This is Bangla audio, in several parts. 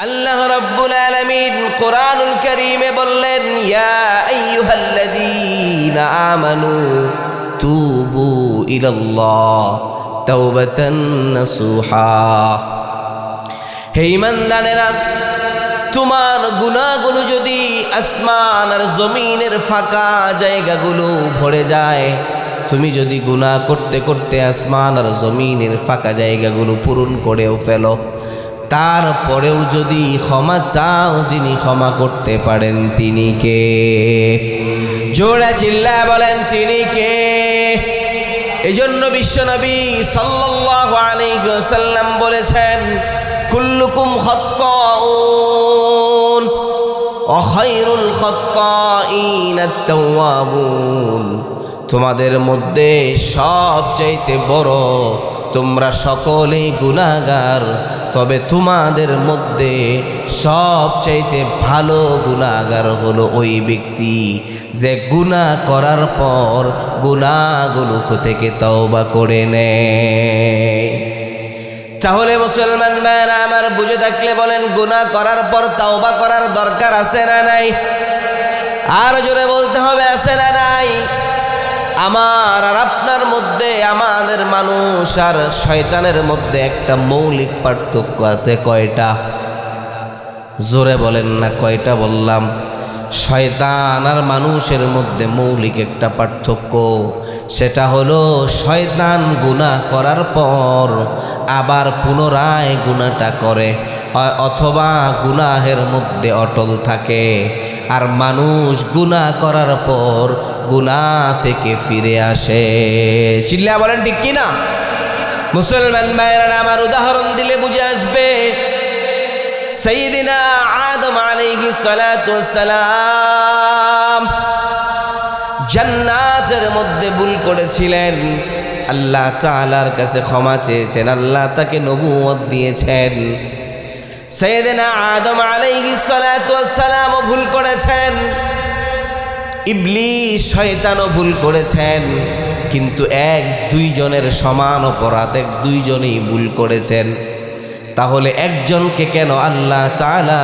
আল্লাহ রাব্বুল আলামিন কোরআনুল কারীমে বললেন, ইয়া আইয়ুহাল্লাযীনা আমানু তুবু ইলাল্লাহ তাওবাতান নাসুহা। হে ঈমানদারেরা, তোমার গুনাহগুলো যদি আসমান আর জমিনের ফাঁকা জায়গাগুলো ভরে যায়, তুমি যদি গুনাহ করতে করতে আসমান আর জমিনের ফাঁকা জায়গাগুলো পূরণ করেও ফেলো, তারপরেও যদি ক্ষমা চাও, যিনি ক্ষমা করতে পারেন তিনি কে? জোরে চিল্লায় বলেন, তিনি কে? এজন্য বিশ্বনবী সাল্লাল্লাহু আলাইহি ওয়াসাল্লাম বলেছেন, কুল্লুকুম খাত্তাউন ওয়া খায়রুল খাত্তাইন আত-তাওয়াবুন। তোমাদের মধ্যে সবচাইতে বড়, তোমরা সকলেই গুনাহগার, তবে তোমাদের মধ্যে সবচাইতে ভালো গুনাহগার হলো ওই ব্যক্তি যে গুনাহ করার পর গুনাহগুলো থেকে তওবা করে নেয়। তাহলে মুসলমান ভাইরা আমার, বুঝে থাকলে বলেন, গুনাহ করার পর তওবা করার দরকার আছে না নাই? আর জোরে বলতে হবে, আছে না নাই? আমার আর আপনার মধ্যে, আমাদের মানুষ আর শয়তানের মধ্যে একটা মৌলিক পার্থক্য আছে। কয়টা? জোরে বলেন না, কয়টা বললাম? শয়তান আর মানুষের মধ্যে মৌলিক একটা পার্থক্য, সেটা হলো শয়তান গুনাহ করার পর আবার পুনরায় গুনাহটা করে, অথবা গুনাহের মধ্যে অটল থাকে। আর মানুষ গুনাহ করার পর গুনাহ থেকে ফিরে আসে। চিল্লা বলেন ঠিক কিনা? মুসলমান ভাইরা আমার, উদাহরণ দিলে বুঝে আসবে। সাইয়্যিদিনা আদম আলাইহিস সালাতু ওয়াস সালাম জান্নাতের মধ্যে ভুল করেছিলেন, আল্লাহ তাআলার কাছে ক্ষমা চেয়েছেন, আল্লাহ তাকে নবুয়ত দিয়েছেন। সাইয়্যিদিনা আদম আলাইহিস সালাতু ওয়াস সালামও ভুল করেছেন, ইবলিস শয়তানও ভুল করেছেন, কিন্তু দুইজনের সমান অপরাধ, দুইজনেই ভুল করেছেন। তাহলে একজনকে কেন আল্লাহ তাআলা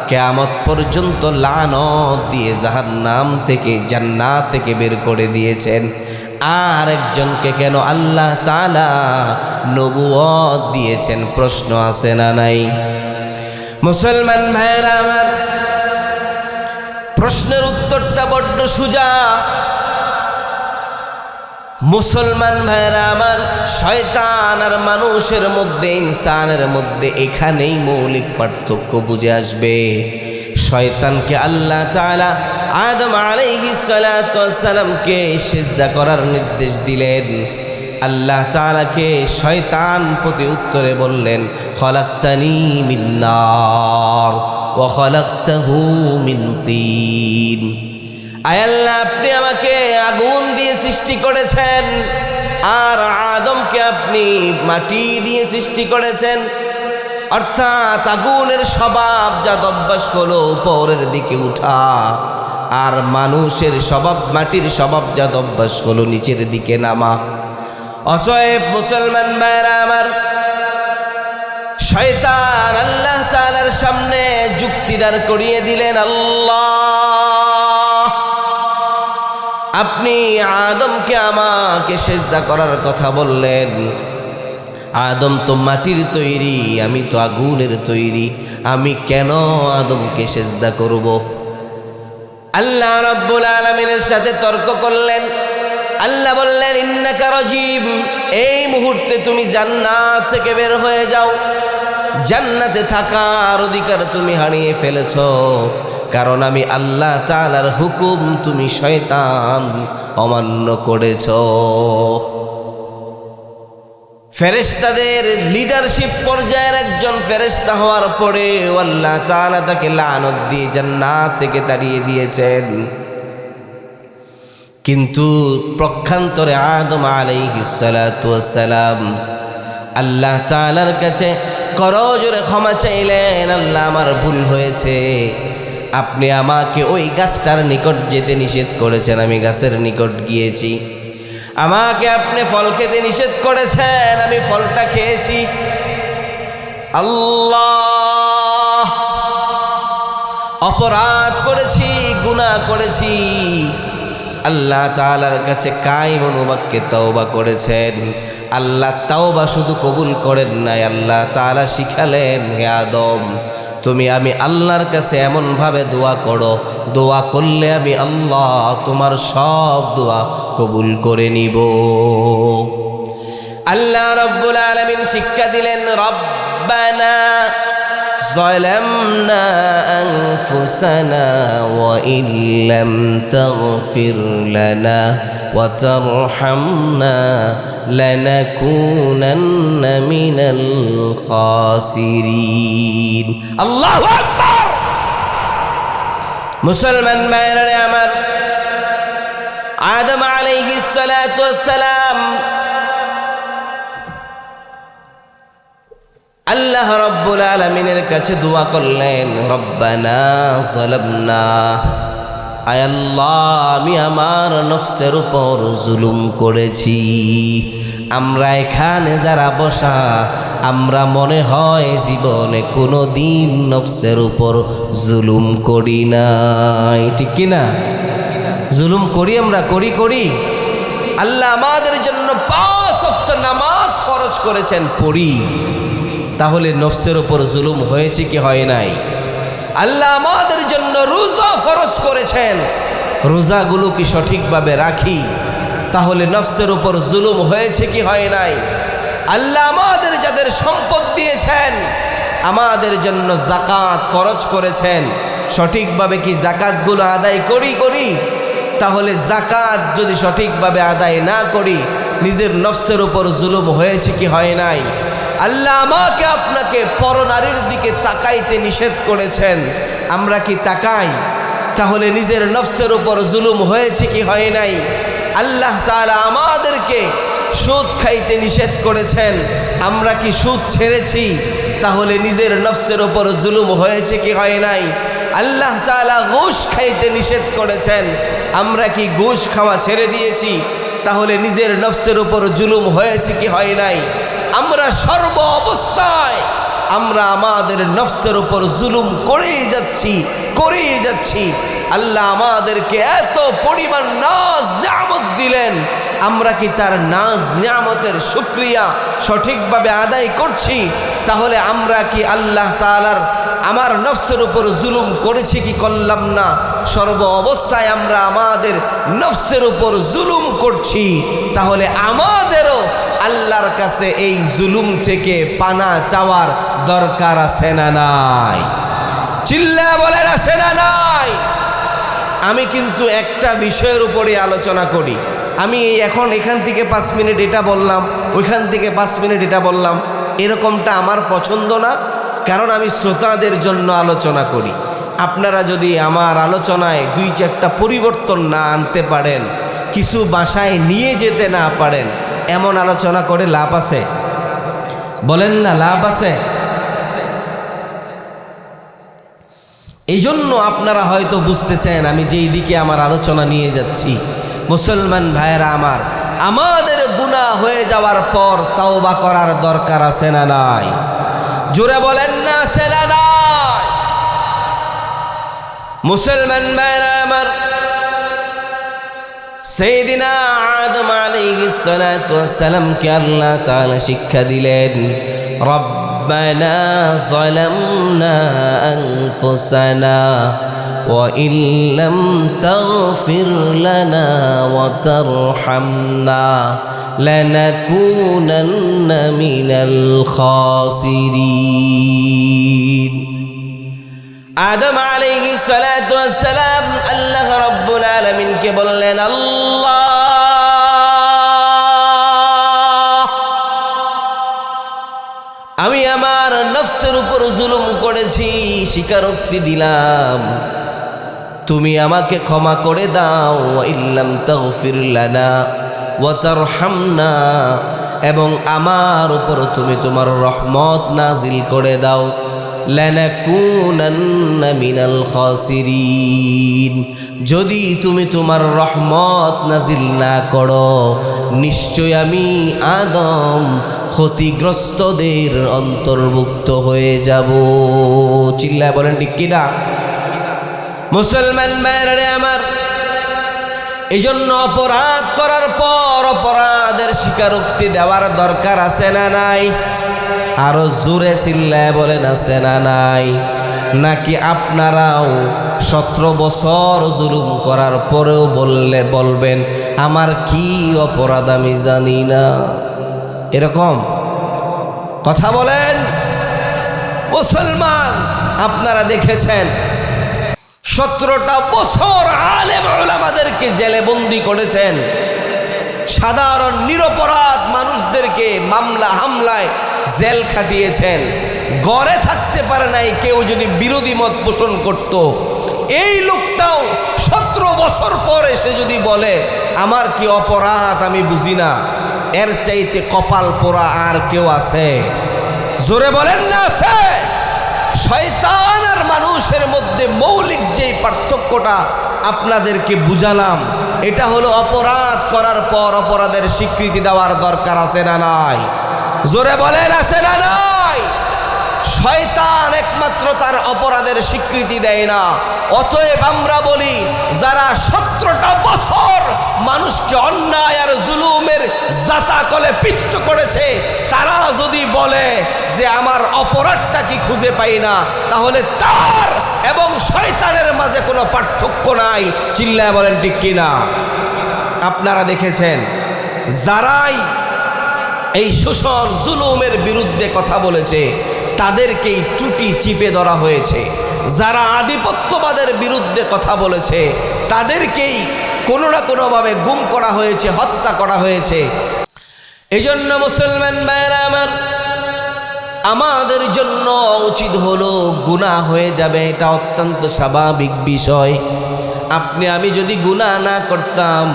কিয়ামত পর্যন্ত লানত দিয়ে জাহান্নাম থেকে, জান্নাত থেকে বের করে দিয়েছেন, আর একজনকে কেন আল্লাহ তাআলা নবুয়ত দিয়েছেন? প্রশ্ন আছে না নাই? মুসলমান ভাইরা আমার, প্রশ্নের উত্তরটা বড্ড সোজা। মুসলমান ভাইরা আমার, শয়তান আর মানুষের মধ্যে, ইনসানের মধ্যে এখানেই মৌলিক পার্থক্য বুঝে আসবে। শয়তানকে আল্লাহ তাআলা আদম আলাইহিস সালাতু ওয়াস সালামকে সিজদা করার নির্দেশ দিলেন। আল্লাহ তাআলাকে শয়তান প্রতি উত্তরে বললেন, খলাকতানি মিন নার ওয়া খলাকতাহু মিন তিন। আয় আল্লাহ, আপনি আমাকে আগুন দিয়ে সৃষ্টি করেছেন, আর আদমকে আপনি মাটি দিয়ে সৃষ্টি করেছেন। অর্থাৎ আগুনের স্বভাব যা অভ্যাস হলো উপরের দিকে উঠা, আর মানুষের স্বভাব, মাটির স্বভাব যা অভ্যাস হলো নিচের দিকে নামা। অতএব মুসলমান ভাইরা আমার, শয়তান আল্লাহ তাআলার সামনে যুক্তি দাঁড় করিয়ে দিলেন, আল্লাহ, আপনি আদমকে আমাকে সিজদা করার কথা বললেন, আদম তো মাটির তৈরি, আমি তো আগুনের তৈরি, আমি কেন আদমকে সিজদা করব? আল্লাহ রাব্বুল আলামিনের সাথে তর্ক করলেন। আল্লাহ বললেন, ইন্নাকা রাজিম, এই মুহূর্তে তুমি জান্নাত থেকে বের হয়ে যাও। জান্নাতে থাকার অধিকার তুমি হারিয়ে ফেলেছ, কারণ আমি আল্লাহ তাআলার হুকুম তুমি শয়তান অমান্য করেছ। ফেরেশতাদের লিডারশিপ পর্যায়ের একজন ফেরেশতা হওয়ার পরে আল্লাহ তাআলা তাকে লানত দিয়ে জান্নাত থেকে তাড়িয়ে দিয়েছেন। কিন্তু পক্ষান্তরে আদম আলাইহিস সালাতু ওয়াস সালাম আল্লাহ তাআলার কাছে করজোরে ক্ষমা চাইলেন, আল্লাহ, আমার ভুল হয়েছে, আপনি আমাকে ওই গাছটার নিকট যেতে নিষেধ করেছেন, আমি গাছের নিকট গিয়েছি। আমাকে আপনি ফল খেতে নিষেধ করেছেন, আমি ফলটা খেয়েছি। আল্লাহ, অপরাধ করেছি, গুনাহ করেছি। আল্লাহ তাআলার কাছে কায়েম অনুবাক্যে তওবা করেছেন। আল্লাহ তওবা শুধু কবুল করেন নাই, আল্লাহ তাআলা শিখালেন, হে আদম তুমি আমি আল্লাহর কাছে এমনভাবে দোয়া করো, দোয়া করলে আমি আল্লাহ তোমার সব দোয়া কবুল করে নিব। আল্লাহ রাব্বুল আলামিন শিক্ষা দিলেন, রব্বানা ظلمنا أنفسنا وإن لم تغفر لنا وترحمنا لنكونن من الخاسرين الله أكبر মুসলমান ভাইরা আমার, আদম আলাইহিস সালাতু ওয়াস সালাম আল্লাহ রাব্বুল আলামিনের কাছে দোয়া করলেন, রব্বানা যালামনা, আয় আল্লাহ আমি আমার নফসের উপর জুলুম করেছি। আমরা এখানে যারা বসা, আমরা মনে হয় জীবনে কোনো দিন নফসের উপর জুলুম করি নাই, ঠিক কিনা? জুলুম করি, আমরা করি। আল্লাহ আমাদের জন্য 5 ওয়াক্ত নামাজ ফরজ করেছেন, পড়ি। তাহলে নফসের উপর জুলুম হয়েছে কি হয় নাই? আল্লাহ আমাদের জন্য রোজা ফরজ করেছেন, রোজাগুলো কি সঠিকভাবে রাখি? তাহলে নফসের উপর জুলুম হয়েছে কি হয় নাই? আল্লাহ আমাদের যাদের সম্পদ দিয়েছেন, আমাদের জন্য যাকাত ফরজ করেছেন, সঠিকভাবে কি যাকাতগুলো আদায় করি? তাহলে যাকাত যদি সঠিকভাবে আদায় না করি, নিজের নফসের উপর জুলুম হয়েছে কি হয় নাই? আল্লাহ আমাকে আপনাকে পরনারীর দিকে তাকাইতে নিষেধ করেছেন, আমরা কি তাকাই? তাহলে নিজের নফসের উপর জুলুম হয়েছে কি হয় নাই? আল্লাহ তাআলা আমাদেরকে সুদ খাইতে নিষেধ করেছেন, আমরা কি সুদ ছেড়েছি? তাহলে নিজের নফসের উপর জুলুম হয়েছে কি হয় নাই? আল্লাহ তাআলা ঘুষ খাইতে নিষেধ করেছেন, আমরা কি ঘুষ খাওয়া ছেড়ে দিয়েছি? তাহলে নিজের নফসের উপর জুলুম হয়েছে কি হয় নাই? আমরা সর্ব অবস্থায় আমরা আমাদের নফসের উপর জুলুম করেই যাচ্ছি। আল্লাহ আমাদেরকে এত পরিমাণ নাজ নিয়ামত দিলেন, আমরা কি তার নাজ নিয়ামতের শুকরিয়া সঠিকভাবে আদায় করছি? তাহলে আমরা কি আল্লাহ তাআলার আমার নফসের উপর জুলুম করেছি কি করলাম না? সর্ব অবস্থায় আমরা আমাদের নফসের উপর জুলুম করছি। তাহলে আমাদেরও আল্লাহর কাছে এই জুলুম থেকে পানা চাওয়ার দরকার আছে না নাই? চিল্লা বলেন, আছে না নাই? আমি কিন্তু একটা বিষয়ের উপরে আলোচনা করি। আমি এখন এখান থেকে 5 মিনিট এটা বললাম, ওইখান থেকে 5 মিনিট এটা বললাম, এরকমটা আমার পছন্দ না। কারণ আমি শ্রোতাদের জন্য আলোচনা করি। আপনারা যদি আমার আলোচনায় 2-4টা পরিবর্তন না আনতে পারেন, কিছু বাসায় নিয়ে যেতে না পারেন, এমন আলোচনা করে লাভ আছে? বলেন না, লাভ আছে? এই জন্য আপনারা হয়তো বুঝতেছেন আমি যেই দিকে আমার আলোচনা নিয়ে যাচ্ছি। মুসলমান ভাইয়েরা আমার, আমাদের গুনাহ হয়ে যাওয়ার পর তওবা করার দরকার আছে না নাই? জোরে বলেন না, আছে না নাই? মুসলমান ভাইয়েরা আমার, সাইয়েদিনা আদম আলাইহিস সালাতু ওয়াস সালাম কে আল্লাহ তাআলা শিক্ষা দিলেন, রব্বানা যালামনা আনফুসানা ওয়া ইন লাম তাগফির লানা ওয়া তারহামনা লানাকুনান্না মিনাল খাসিরিন। আদম আলাইহিস সালাতু ওয়াস সালাম আল্লাহ রাব্বুল আলামিন কে বললেন, আল্লাহ আমি আমার নফসের উপর জুলুম করেছি, স্বীকারোক্তি দিলাম, তুমি আমাকে ক্ষমা করে দাও। ওয়া ইল্লাম তাগফির লানা ওয়া তারহামনা, এবং আমার উপর তুমি তোমার রহমত নাজিল করে দাও। লানাকুনান্না মিনাল খাসিরিন, যদি তুমি তোমার রহমত নাজিল না করো, নিশ্চয় আমি আদম ক্ষতিগ্রস্তদের অন্তর্ভুক্ত হয়ে যাব। চিল্লায় বলেন ঠিক কিনা? মুসলমান ভাইরা আমার, এই জন্য অপরাধ করার পর অপরাধের স্বীকারোক্তি দেওয়ার দরকার আছে না নাই? আরো জোরে চিল্লায় বলেন আছে না নাই? নাকি আপনারাও 17 বছর জুলুম করার পরেও বলবেন আমার কি অপরাধ আমি জানি না? এরকম কথা বলেন? মুসলমান, আপনারা দেখেছেন 17টা বছর আলেম উলামাদেরকে জেলে বন্দি করেছেন, সাধারণ নিরপরাধ মানুষদেরকে মামলা হামলায় জেল খাটিয়েছেন, ঘরে থাকতে পারে নাই কেউ যদি বিরোধী মত পোষণ করত। এই লোকটাও 17 বছর পর এসে যদি বলে আমার কি অপরাধ আমি বুঝি না, এর চাইতে কপাল পোড়া আর কেউ আছে? জোরে বলেন না আছে? শয়তান আর মানুষের মধ্যে মৌলিক যেই পার্থক্যটা আপনাদেরকে বুঝালাম, এটা হলো অপরাধ করার পর অপরাধের স্বীকৃতি দেওয়ার দরকার আছে না নাই? জোরে বলেন আছে না নাই? শয়তান একমাত্র তার অপরাধের স্বীকৃতি দেয় না। অতএব আমরা বলি যারা 17টা বছর মানুষকে অন্যায় আর জুলুমের জাতাকলে পিষ্ট করেছে, তারা যদি বলে যে আমার অপরাধটা কি খুঁজে পাই না, তাহলে তার এবং শয়তানের মাঝে কোনো পার্থক্য নাই। চিল্লায় বলেন ঠিক কিনা? আপনারা দেখেছেন যারাই এই শোষণ জুলুমের বিরুদ্ধে কথা বলেছে তাদেরকেই টুটি চিপে ধরা হয়েছে, যারা আধিপত্যবাদের বিরুদ্ধে কথা বলেছে তাদেরকেই কোনো না কোনোভাবে গুম করা হয়েছে, হত্যা করা হয়েছে। এই জন্য মুসলমান ভাইরা আমার, আমাদের জন্য উচিত হলো গুনাহ হয়ে যাবে, এটা অত্যন্ত স্বাভাবিক বিষয়। আপনি আমি যদি গুনাহ না করতাম,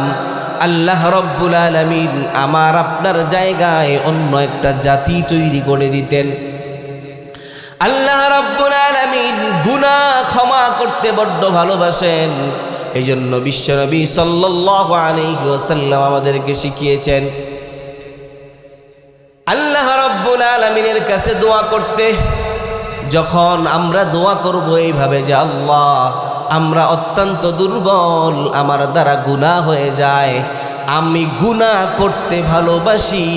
আল্লাহ রব্বুল আলামিন আমার আপনার জায়গায় অন্য একটা জাতি তৈরি করে দিতেন। আল্লাহ রব্বুল আলামিন গুনাহ ক্ষমা করতে বড্ড ভালোবাসেন। এই জন্য বিশ্বনবী সাল্লাল্লাহু আলাইহি ওয়াসাল্লাম আমাদেরকে শিখিয়েছেন আল্লাহ রব্বুল আলামিনের কাছে দোয়া করতে। যখন আমরা দোয়া করব এইভাবে যে আল্লাহ আমরা অত্যন্ত দুর্বল, আমার দ্বারা গুনাহ হয়ে যায়, আমি গুনাহ করতে ভালোবাসি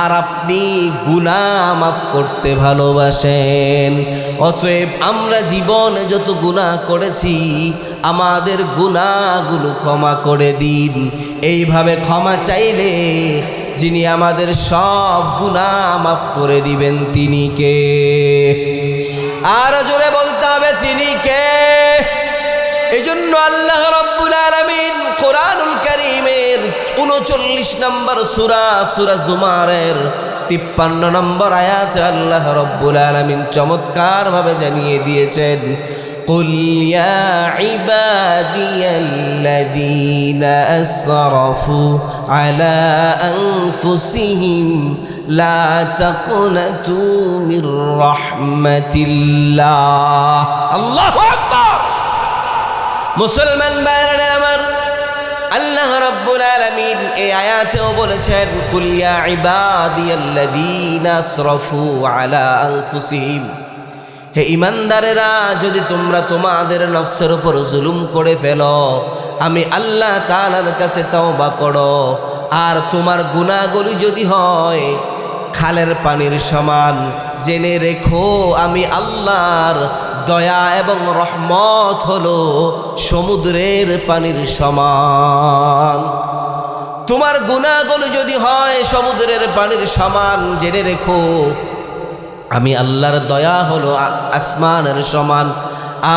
আর আপনি গুনাহ মাফ করতে ভালোবাসেন। অতএব আমরা জীবনে যত গুনাহ করেছি আমাদের গুনাহগুলো ক্ষমা করে দিন। এইভাবে ক্ষমা চাইলে যিনি আমাদের সব গুনাহ মাফ করে দিবেন তিনি কে? আর জোরে বলতে হবে তিনি কে? এই জন্য আল্লাহ রাব্বুল আলামিন কোরআনুল কারীমের 39 নম্বর সূরা, সূরা জুমারের 53 নম্বর আয়াতে আল্লাহ রাব্বুল আলামিন চমৎকার ভাবে জানিয়ে দিয়েছেন, কুল ইয়া ইবাদিয়াল্লাযীনা আসরাফু আলা আনফুসিহিম লা তাকনাতু মির রাহমাতিল্লাহ। আল্লাহু আকবার। মুসলমান ভাইরা আমার, আল্লাহ রাব্বুল আলামিন এই আয়াতেও বলেছেন কুল ইয়া ইবাদিয়াল্লাযীনা আসরাফু আলা আনফুসিহিম, হে ঈমানদারেরা যদি তোমরা তোমাদের নফসের উপর জুলুম করে ফেলো, আমি আল্লাহ তাআলার কাছে তওবা করো, আর তোমার গুনাহগুলি যদি হয় খালের পানির সমান, জেনে রেখো আমি আল্লাহর দয়া এবং রহমত হলো সমুদ্রের পানির সমান। তোমার গুনাহগুলো যদি হয় সমুদ্রের পানির সমান, জেনে রেখো আমি আল্লাহর দয়া হলো আসমানের সমান।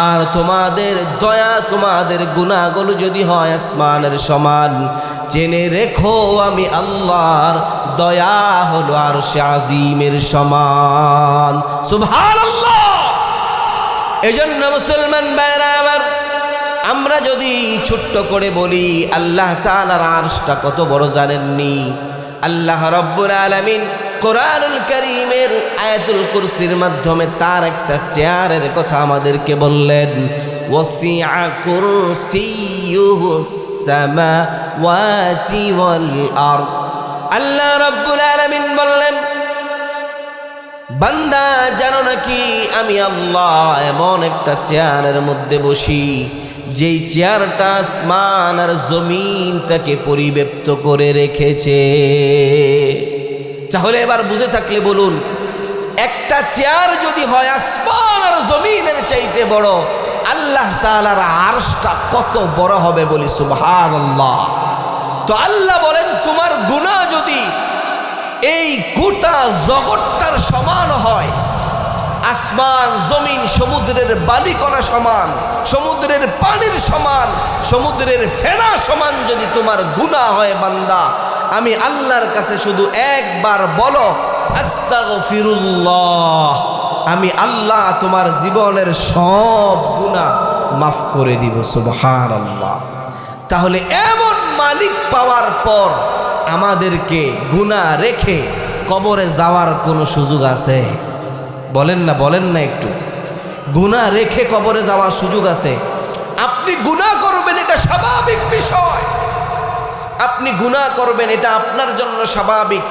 আর তোমাদের দয়া, তোমাদের গুনাহগুলো যদি হয় আসমানের সমান, জেনে রেখো আমি আল্লাহর দয়া হলো আরশে আজিমের সমান। সুবহানাল্লাহ। এজন্য মুসলমান ভাইরা আমার, আমরা যদি ছোট্ট করে বলি আল্লাহ তাআলার আরশটা কত বড় জানেননি? আল্লাহ রাব্বুল আলামিন কোরআনুল কারীমের আয়াতুল কুরসির মাধ্যমে তার একটা চেয়ারের কথা আমাদেরকে বললেন, ওয়াসিআ কুরসিয়ুহুস সামাওয়াতি ওয়াল আরদ। আল্লাহ রাব্বুল আলামিন বললেন বান্দা জানো নাকি আমি আল্লাহ এমন একটা চেয়ারের মধ্যে বসি যেই চেয়ারটা আসমান আর জমিনটাকে পরিব্যাপ্ত করে রেখেছে। তাহলে এবার বুঝে থাকলে বলুন, একটা চেয়ার যদি হয় আসমান আর জমিনের চাইতে বড়, আল্লাহ তাআলার আরশটা কত বড় হবে বলি সুবহানাল্লাহ। তো আল্লাহ বলেন তোমার গুনাহ যদি এই গোটা জগৎটার সমান হয়, আসমান জমিন সমুদ্রের বালিকণা সমান, সমুদ্রের পানির সমান, সমুদ্রের ফেনা সমান যদি তোমার গুনাহ হয় বান্দা, আমি আল্লাহর কাছে শুধু একবার বলো আস্তাগফিরুল্লাহ, আমি আল্লাহ তোমার জীবনের সব গুনাহ মাফ করে দিব সুবহানাল্লাহ। তাহলে এমন মালিক পাওয়ার পর আমাদেরকে গুনাহ রেখে কবরে যাওয়ার কোনো সুযোগ আছে? বলেন না একটু, গুনাহ রেখে কবরে যাওয়ার সুযোগ আছে? আপনি গুনাহ করবেন এটা স্বাভাবিক বিষয়, আপনি গুনাহ করবেন এটা আপনার জন্য স্বাভাবিক।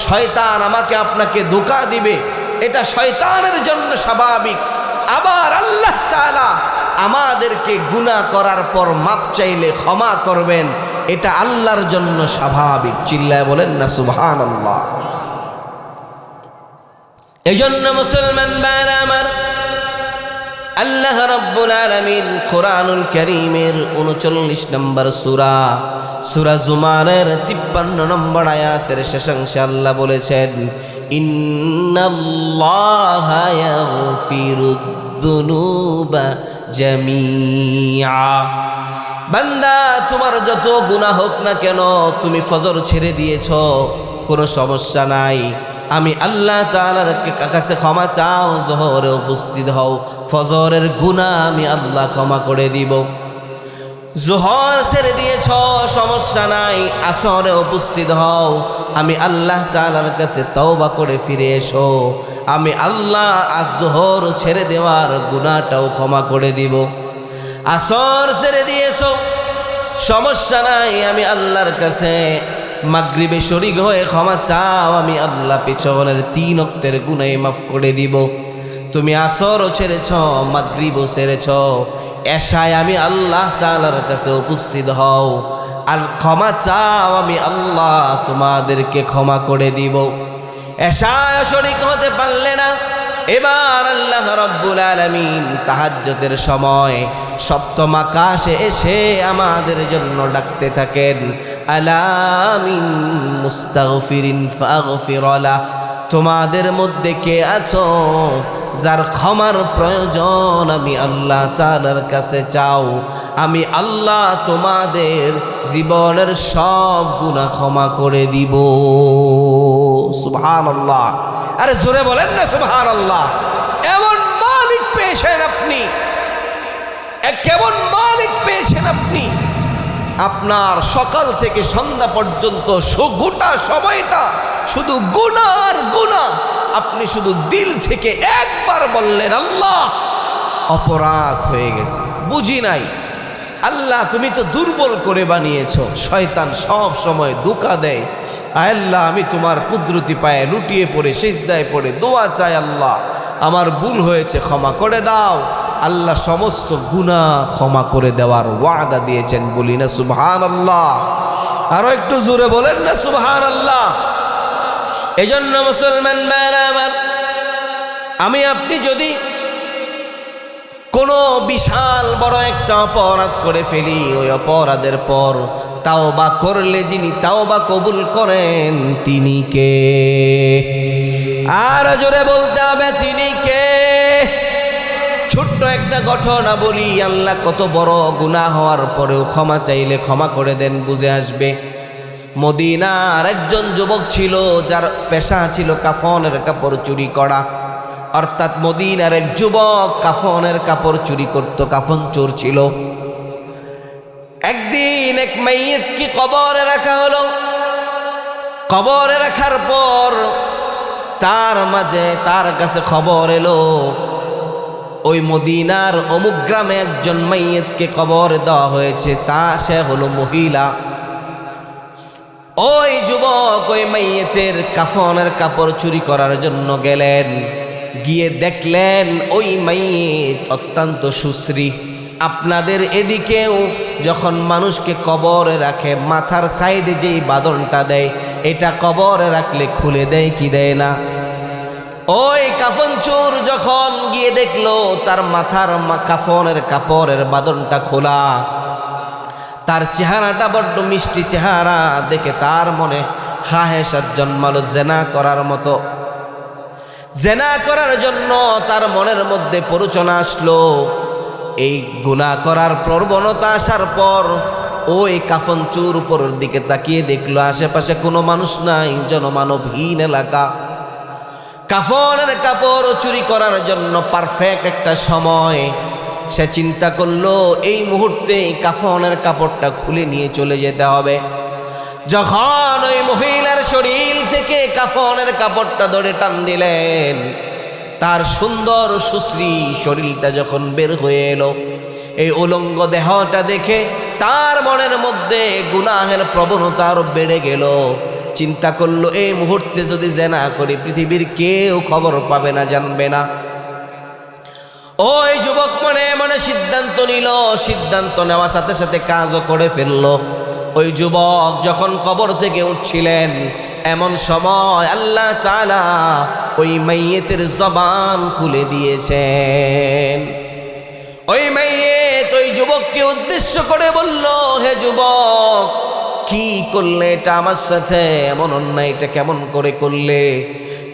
শয়তান আমাকে আপনাকে ধোঁকা দিবে, এটা শয়তানের জন্য স্বাভাবিক। আবার আল্লাহ তাআলা আমাদেরকে গুনাহ করার পর মাপ চাইলে ক্ষমা করবেন, এটা আল্লাহর জন্য স্বাভাবিক। চিল্লায় বলেন না সুবহানাল্লাহ। এজন্য মুসলমান ভাইরা আমার, আল্লাহ রাব্বুল আলামিন কোরআনুল কারীমের 39 নম্বর সূরা জুমারের 53 নম্বর আয়াতের শেষাংশে আল্লাহ বলেছেন, ইন্নাল্লাহা ইয়াগফিরুদ যুনুবা জামিআ। বান্দা তোমার যত গুনাহ হোক না কেন, তুমি ফজর ছেড়ে দিয়েছো, কোনো সমস্যা নাই, আমি আল্লাহ তাআলার কাছে ক্ষমা চাও, জোহরে উপস্থিত হও, ফজরের গুনাহ আমি আল্লাহ ক্ষমা করে দিব। জোহর ছেড়ে দিয়েছ, সমস্যা নাই, আসরে উপস্থিত হও, আমি আল্লাহ তাআলার কাছে তওবা করে ফিরে এসো, আমি আল্লাহ আজ জোহর ছেড়ে দেওয়ার গুনাহটাও ক্ষমা করে দিব। আসর ছেড়ে দিয়েছ, সমস্যা নাই, আমি আল্লাহর কাছে মাগরিবে শরীক হয়ে ক্ষমা চাও, আমি আল্লাহ পিছনের 3 ওয়াক্তের গুনাহ মাফ করে দিব। তুমি আসরও ছেড়েছ, মাগরিবও ছেড়েছ, এশায় আমি আল্লাহ তাআলার কাছে উপস্থিত হও আর ক্ষমা চাও, আমি আল্লাহ তোমাদেরকে ক্ষমা করে দিব। এশায় শরীক হতে পারলে না, এবার আল্লাহ রাব্বুল আলামিন তাহাজ্জুদের সময় সপ্তম আকাশে এসে আমাদের জন্য ডাকতে থাকেন, আলা মিন মুস্তাগফিরিন ফাগফির লাহ। তোমাদের মধ্যে কে আছো যার ক্ষমার প্রয়োজন, আমি আল্লাহ তাআলার কাছে চাও, আমি আল্লাহ তোমাদের জীবনের সব গুনাহ ক্ষমা করে দিব। সুবহানাল্লাহ। আরে জোরে বলেন না সুবহানাল্লাহ। এমন মালিক পেয়েছেন আপনি, কেমন মালিক পেয়েছেন আপনি, আপনার সকাল থেকে সন্ধ্যা পর্যন্ত গোটা সময়টা শুধু গুনাহ আর গুনাহ। আপনি শুধু দিল থেকে একবার বললেন আল্লাহ অপরাধ হয়ে গেছে, বুঝি নাই, আল্লাহ তুমি তো দুর্বল করে বানিয়েছো। শয়তান সব সময় ধোঁকা দেয়। আল্লাহ আমি তোমার কুদরতি পায়ে লুটিয়ে পড়ে সিজদায় পড়ে দোয়া চাই, আল্লাহ আমার ভুল হয়েছে, ক্ষমা করে দাও। আল্লাহ সমস্ত গুনাহ ক্ষমা করে দেওয়ার ওয়াদা দিয়েছেন, বলি না সুবহানাল্লাহ। আরো একটু জোরে বলেন না সুবহানাল্লাহ। এজন্য মুসলমান ভাইরা আমার, আমি আপনি যদি কোনো বিশাল বড় একটা অপরাধ করে ফেলি, ওই অপরাধের পর তাওবা করলে যিনি তাওবা কবুল করেন তিনি কে? আর জোরে বলতে হবে তিনি কে? ছোট্ট একটা ঘটনা বলি, আল্লাহ কত বড় গুনাহ হওয়ার পরেও ক্ষমা চাইলে ক্ষমা করে দেন, বুঝে আসবে। মদিনার একজন যুবক ছিল যার পেশা ছিল কাফনের কাপড় চুরি করা। অর্থাৎ মদিনার এক যুবক কাফনের কাপড় চুরি করত, কাফন চোর ছিল। একদিন এক মাইয়িতকে কবরে রাখা হলো। কবরে রাখার পর তার কাছে খবর এলো ওই মদিনার অমুক গ্রামে একজন মাইয়িতকে কবরে দেওয়া হয়েছে, সে হলো মহিলা। ওই যুবক যুবক ওই মাইয়েতের কাফনের কাপড় চুরি করার জন্য গেলেন, গিয়ে দেখলেন ওই মাইয়েত অত্যন্ত সুশ্রী। আপনাদের এদিকেও যখন মানুষকে কবরে রাখে মাথার সাইডে যেই বাঁধনটা দেয়, এটা কবরে রাখলে খুলে দেয় কি দেয় না? ওই কাফন চোর যখন গিয়ে দেখলো তার মাথার কাফনের কাপড়ের বাঁধনটা খোলা, তার চেহারাটা বড্ড মিষ্টি চেহারা দেখে তার মনে খাহেসাত জন্মালো জেনা করার মতো। জেনা করার জন্য তার মনের মধ্যে প্ররোচনা আসলো। এই গুনাহ করার প্রবণতা আসার পর ওই কাফন চোর উপরের দিকে তাকিয়ে দেখলো আশেপাশে কোনো মানুষ নাই, জনমানবহীন এলাকা। কাফনের কাপড় চুরি করার জন্য পারফেক্ট একটা সময়। সে চিন্তা করলো এই মুহূর্তে কাফনের কাপড়টা খুলে নিয়ে চলে যেতে হবে। যখন ওই মহিলার শরীর থেকে কাফনের কাপড়টা ধরে টান দিলেন, তার সুন্দর সুশ্রী শরীরটা যখন বের হয়ে এলো, এই উলঙ্গ দেহটা দেখে তার মনের মধ্যে গুনাহের প্রবণতা আরো বেড়ে গেল। চিন্তা করলো এই মুহূর্তে যদি জেনা করি পৃথিবীর কেউ খবর পাবে না, জানবে না। ওই যুবক মনে মনে সিদ্ধান্ত নিল, সিদ্ধান্ত নেওয়ার সাথে সাথে কাজও করে ফেললো। ওই যুবক যখন কবর থেকে উঠছিলেন, এমন সময় আল্লাহ তাআলা ওই মাইয়েতের জবান খুলে দিয়েছেন। ওই মাইয়েত ওই যুবককে উদ্দেশ্য করে বলল, হে যুবক, কি করলে এটা আমার সাথে? এমন অন্যায় এটা কেমন করে করলে?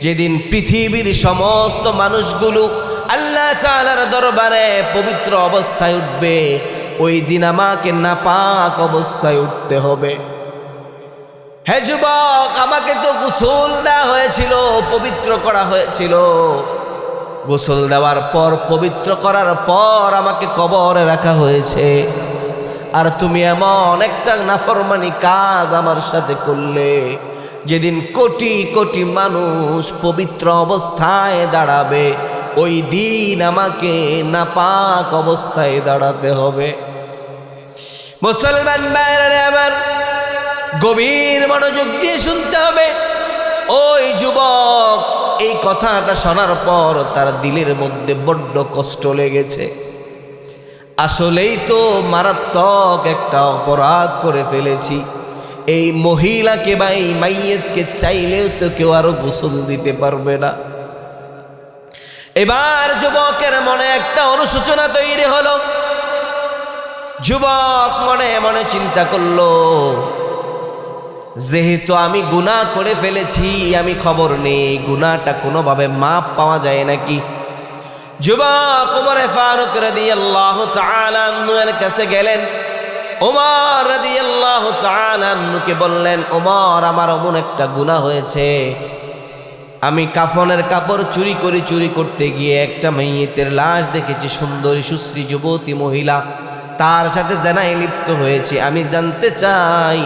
যেদিন পৃথিবীর সমস্ত মানুষগুলো আল্লাহ তাআলার দরবারে পবিত্র অবস্থায় উঠবে, ওই দিন আমাকে নাপাক অবস্থায় উঠতে হবে। হে যুবক, আমাকে তো গোসল দেওয়া হয়েছিল, পবিত্র করা হয়েছিল। গোসল দেওয়ার পর, পবিত্র করার পর আমাকে কবরে রাখা হয়েছে, আর তুমি এমন একটা নাফরমানি কাজ আমার সাথে করলে। যেদিন কোটি কোটি মানুষ পবিত্র অবস্থায় দাঁড়াবে, ওই দিন আমাকে নাপাক অবস্থায় দাঁড়াতে হবে। মুসলমান ভাইরা আমার, গভীর মনোযোগ দিয়ে শুনতে হবে। ওই যুবক এই কথাটা শোনার পর তার দিলের মধ্যে বড্ড কষ্ট লেগেছে। আসলেই তো মারাত্মক একটা অপরাধ করে ফেলেছি। এই মহিলাকে বা এই মাইয়েতকে চাইলেও তো কেউ আরো গোসল দিতে পারবে না। এবার যুবকের মনে একটা অনুশোচনা তৈরি হলো। যুবক মনে মনে চিন্তা করলো, যেহেতু আমি গুনাহ করে ফেলেছি, আমি খবর নেই গুনাহটা কোনোভাবে মাপ পাওয়া যায় নাকি। যুবক ওমর ফারুক রাদিয়াল্লাহু তাআলা আনহুর কাছে গেলেন। ওমর রাদিয়াল্লাহু তাআলা আনহুকে বললেন, ওমর, আমার এমন একটা গুনাহ হয়েছে। আমি কাফনের কাপড় চুরি করতে গিয়ে একটা মাইয়েতের লাশ দেখেছি, সুন্দরী সুশ্রী যুবতী মহিলা, তার সাথে জেনায় লিপ্ত হয়েছি। আমি জানতে চাই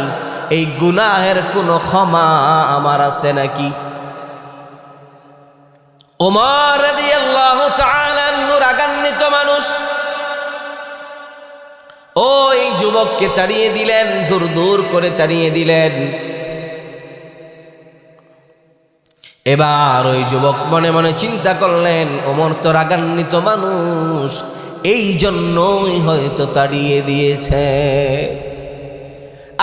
এই গুনাহের কোনো ক্ষমা আমার আছে নাকি? ওমর রাদিয়াল্লাহু তাআলা আনহু রাগান্বিত মানুষ, ওই যুবককে তাড়িয়ে দিলেন, দূর দূর করে তাড়িয়ে দিলেন। এবার ওই যুবক মনে মনে চিন্তা করলেন, ওমর তো রাগান্বিত মানুষ, এই জন্যই হয়তো তাড়িয়ে দিয়েছে।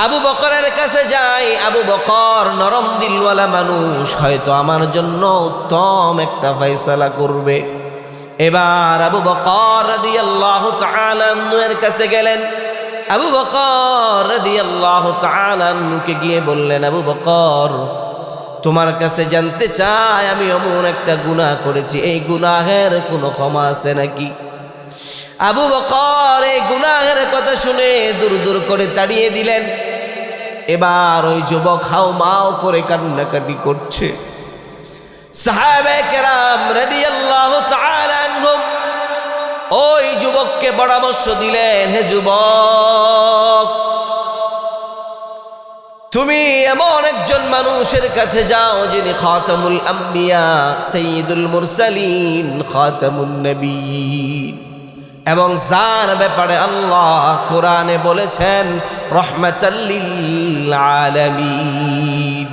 আবু বকরের কাছে যাই, আবু বকর নরম দিলওয়ালা মানুষ, হয়তো আমার জন্য উত্তম একটা ফয়সালা করবে। এবার আবু বকর রাদিয়াল্লাহু তাআলা আনহুর কাছে গেলেন। আবু বকর রাদিয়াল্লাহু তাআলা আনহুকে গিয়ে বললেন, আবু বকর, তোমার কাছে জানতে চাই, আমি এমন একটা গুনাহ করেছি, এই গুনাহের কোনো ক্ষমা আছে নাকি? আবু বকর এই গুনাহের কথা শুনে দূর দূর করে তাড়িয়ে দিলেন। এবার ওই যুবক হাউমাউ করে কান্নাকাটি করছে। সাহাবায়ে কেরাম রাদিয়াল্লাহু তাআলা আনহুম ওই যুবককে পরামর্শ দিলেন, হে যুবক, তুমি এমন একজন মানুষের কাছে যাও যিনি খাতামুল আম্বিয়া, সাইয়্যিদুল মুরসালিন, খাতামুন নবিয়্যিন, এবং যার ব্যাপারে আল্লাহ কোরআনে বলেছেন রহমাতাল লিল আলামিন।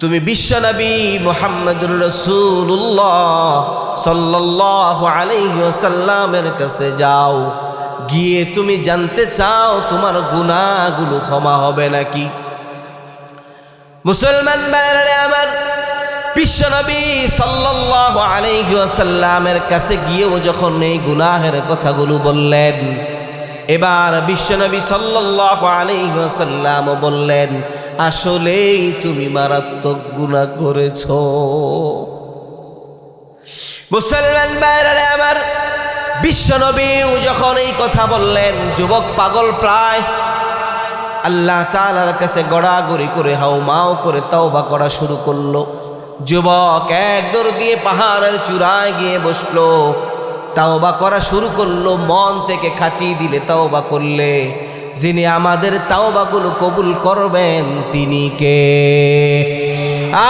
তুমি বিশ্বনবী মুহাম্মদুর রাসূলুল্লাহ সাল্লাল্লাহু আলাইহি ওয়াসাল্লামের কাছে যাও, গিয়ে তুমি জানতে চাও তোমার গুনাহগুলো ক্ষমা হবে নাকি। মুসলমান ভাইরা আমার, বিশ্বনবী সাল্লাল্লাহু আলাইহি ওয়াসাল্লামের কাছে গিয়েও যখন এই গুনাহের কথাগুলো বললেন, এবার বিশ্বনবী সাল্লাল্লাহু আলাইহি ওয়াসাল্লাম বললেন, আসলেই তুমি মারাত্মক গুনাহ করেছো। মুসলমান ভাইরা আমার, বিশ্বনবী যখন এই কথা বললেন, যুবক পাগল প্রায় আল্লাহ তাআলার কাছে গড়াগড়ি করে হাউমাউ করে তওবা করা শুরু করলো। যুবক এক দৌড় দিয়ে পাহাড়ের চূড়ায় গিয়ে বসলো, তওবা করা শুরু করলো। মন থেকে খাঁটি দিলে তওবা করলে যিনি আমাদের তওবাগুলো কবুল করবেন তিনি কে?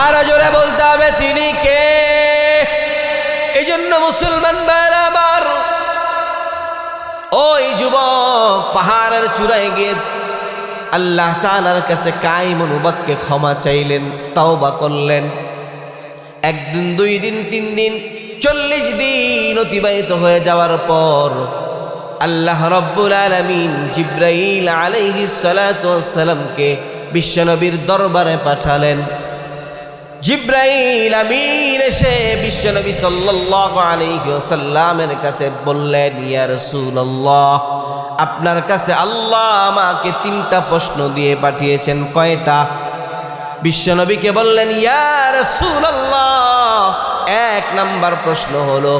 আর জোরে বলতে হবে তিনি কে? এই জন্য মুসলমান ভাইরা আমার, ওই যুবক পাহাড়ের চূড়ায় গিয়ে আল্লাহ তাআলার কাছে কায়মনুবাক্যে ক্ষমা চাইলেন, তওবা করলেন। একদিন, 2 দিন, 3 দিন, 40 দিন অতিবাহিত হয়ে যাওয়ার পর আল্লাহ রাব্বুল আলামিন জিবরাইল আলাইহিস সালাতু ওয়াস সালামকে বিশ্বনবীর দরবারে পাঠালেন। জিবরাইল আমিন এসে বিশ্বনবী সাল্লাল্লাহু আলাইহি ওয়াসাল্লামের কাছে বললেন, ইয়া রাসূলুল্লাহ, আপনার কাছে আল্লাহ আমাকে 3টা প্রশ্ন দিয়ে পাঠিয়েছেন। কয়টা? বিশ্বনবীকে বললেন, ইয়া রাসূলুল্লাহ, 1 নাম্বার প্রশ্ন হলো,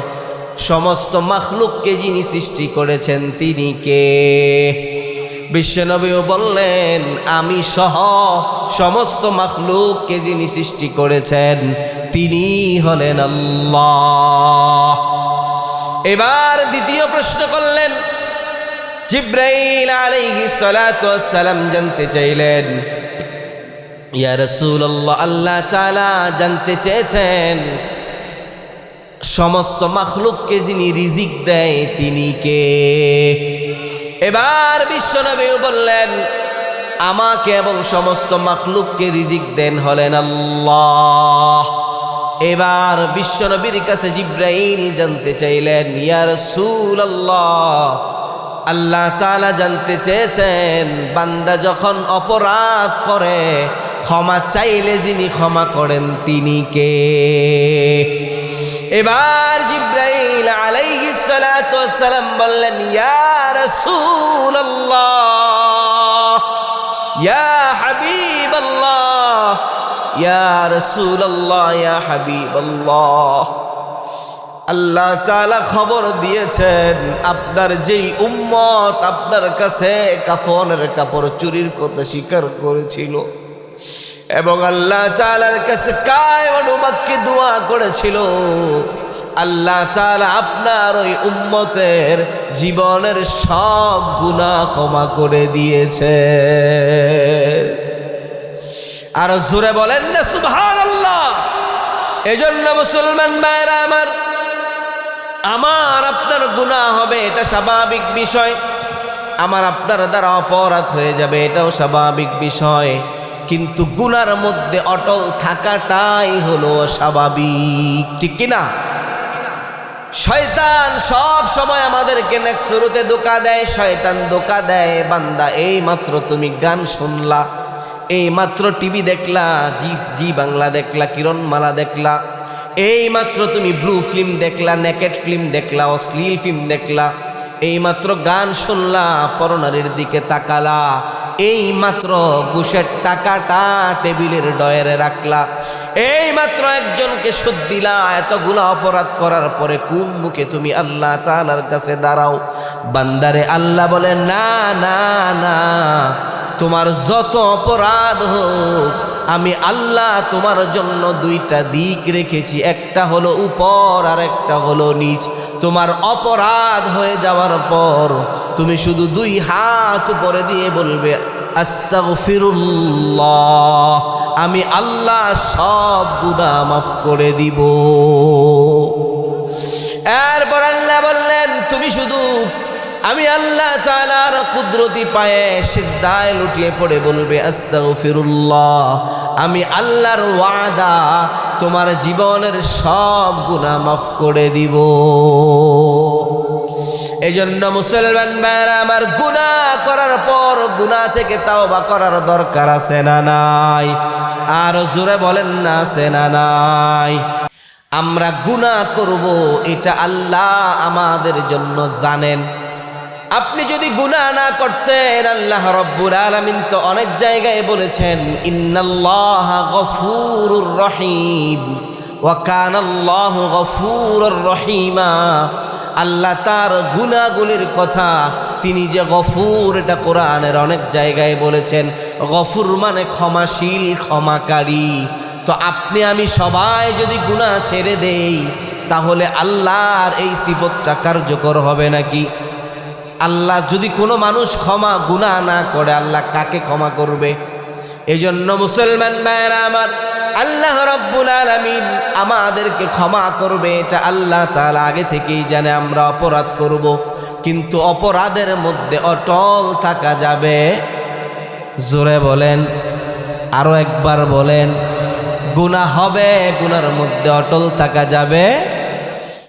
সমস্ত মাখলুককে যিনি সৃষ্টি করেছেন তিনি কে? বিশ্বনবীও বললেন, আমি সহ সমস্ত মাখলুককে যিনি সৃষ্টি করেছেন তিনি হলেন আল্লাহ। এবার দ্বিতীয় প্রশ্ন করলেন। জিবরাইল আলাইহিস সালাতু ওয়াস সালাম জানতে চাইলেন, ইয়া রাসূলুল্লাহ, আল্লাহ তাআলা জানতে চেয়েছেন সমস্ত মাখলুককে যিনি রিজিক দেয় তিনি কে? এবার বিশ্বনবী বললেন, আমাকে এবং সমস্ত মাখলুককে রিজিক দেন হলেন আল্লাহ। এবার বিশ্বনবীর কাছে জিবরাইল জানতে চাইলেন, ইয়া রাসূলুল্লাহ, আল্লাহ তাআলা জানতে চেয়েছেন বান্দা যখন অপরাধ করে ক্ষমা চাইলে যিনি ক্ষমা করেন তিনি কে? এবার জিবরাইল আলাইহিস সালাতু ওয়াস সালাম বললেন, ইয়া রাসূলুল্লাহ, ইয়া হাবিবাল্লাহ, ইয়া রাসূলুল্লাহ, ইয়া হাবিবাল্লাহ, আল্লাহ তাআলা খবর দিয়েছেন আপনার যেই উম্মত আপনার কাছে কাফনের কাপড় চুরির কথা স্বীকার করেছিল এবং আল্লাহ তাআলার কাছে কায়মনুবাক্যে দোয়া করেছিল, আল্লাহ তাআলা আপনার ওই উম্মতের জীবনের সব গুনাহ ক্ষমা করে দিয়েছে। আর জোরে বলেন না সুবহানাল্লাহ। এজন্য মুসলমান ভাইরা আমার, আমার আপনার গুনাহ হবে এটা স্বাভাবিক বিষয়, আমার আপনার দ্বারা অপরাধ হয়ে যাবে এটাও স্বাভাবিক বিষয়, কিন্তু গুনার মধ্যে অটল থাকাটাই হলো স্বাভাবিক, ঠিক কিনা? শয়তান সব সময় আমাদেরকে নেক্সুরুতে ধোঁকা দেয়। শয়তান ধোঁকা দেয়, বান্দা এই মাত্র তুমি গান শুনলা, এই মাত্র টিভি দেখলা, জি বাংলা দেখলা, কিরণমালা দেখলা, এই মাত্র তুমি ব্লু ফিল্ম দেখলা, নেকেড ফিল্ম দেখলা, অশ্লীল ফিল্ম দেখলা, এই মাত্র গান শুনলা, পরনারীর দিকে তাকালা, এই মাত্র ঘুষের টাকাটা টেবিলের ডয়ারে রাখলা, এই মাত্র একজনকে সুদ দিলা, এতগুলো অপরাধ করার পরে কোন মুখে তুমি আল্লাহ তাআলার কাছে দাঁড়াও? বান্দারে আল্লাহ বলে, না না না, তোমার যত অপরাধ হোক আমি আল্লাহ তোমার জন্য 2টা দিক রেখেছি, একটা হলো উপর আর একটা হলো নিচ। তোমার অপরাধ হয়ে যাওয়ার পর তুমি শুধু 2 হাত উপরে দিয়ে বলবে আস্তাগফিরুল্লাহ, আমি আল্লাহ সব গুনাহ মাফ করে দিব। এরপর আল্লাহ বললেন, তুমি শুধু আমি আল্লাহ তাআলার কুদরতি পায়ে সিজদায় লুটিয়ে পড়ে বলবে আস্তাগফিরুল্লাহ, আমি আল্লাহর ওয়াদা তোমার জীবনের সব গুনাহ মাফ করে দিব। এজন্য মুসলমান ভাইরা আমার, গুনাহ করার পর গুনাহ থেকে তাওবা করার দরকার আছে না নাই? আর জোরে বলেন না, আছে না নাই? আমরা গুনাহ করব এটা আল্লাহ আমাদের জন্য জানেন। আপনি যদি গুনাহ না করতেন, আল্লাহ রাব্বুল আলামিন তো অনেক জায়গায় বলেছেন ইন্নাল্লাহা গফুরুর রহিম ওয়া কানাল্লাহু গফুরুর রহিমা। আল্লাহ তার গুনাহগুলির কথা তিনি যে গফুর, এটা কোরআনের অনেক জায়গায় বলেছেন। গফুর মানে ক্ষমাশীল, ক্ষমাকারী। তো আপনি আমি সবাই যদি গুনাহ ছেড়ে দেই, তাহলে আল্লাহর এই সিফতটা কার্যকর হবে নাকি? আল্লাহ যদি কোনো মানুষ ক্ষমা গুনাহ না করে, আল্লাহ কাকে ক্ষমা করবে? এজন্য মুসলমান ভাইরা আমার, আল্লাহ রাব্বুল আলামিন আমাদেরকে ক্ষমা করবে এটা আল্লাহ তাআলা আগে থেকেই জানে। আমরা অপরাধ করব, কিন্তু অপরাধের মধ্যে অটল থাকা যাবে। জোরে বলেন, আরো একবার বলেন। গুনাহ হবে, গুনার মধ্যে অটল থাকা যাবে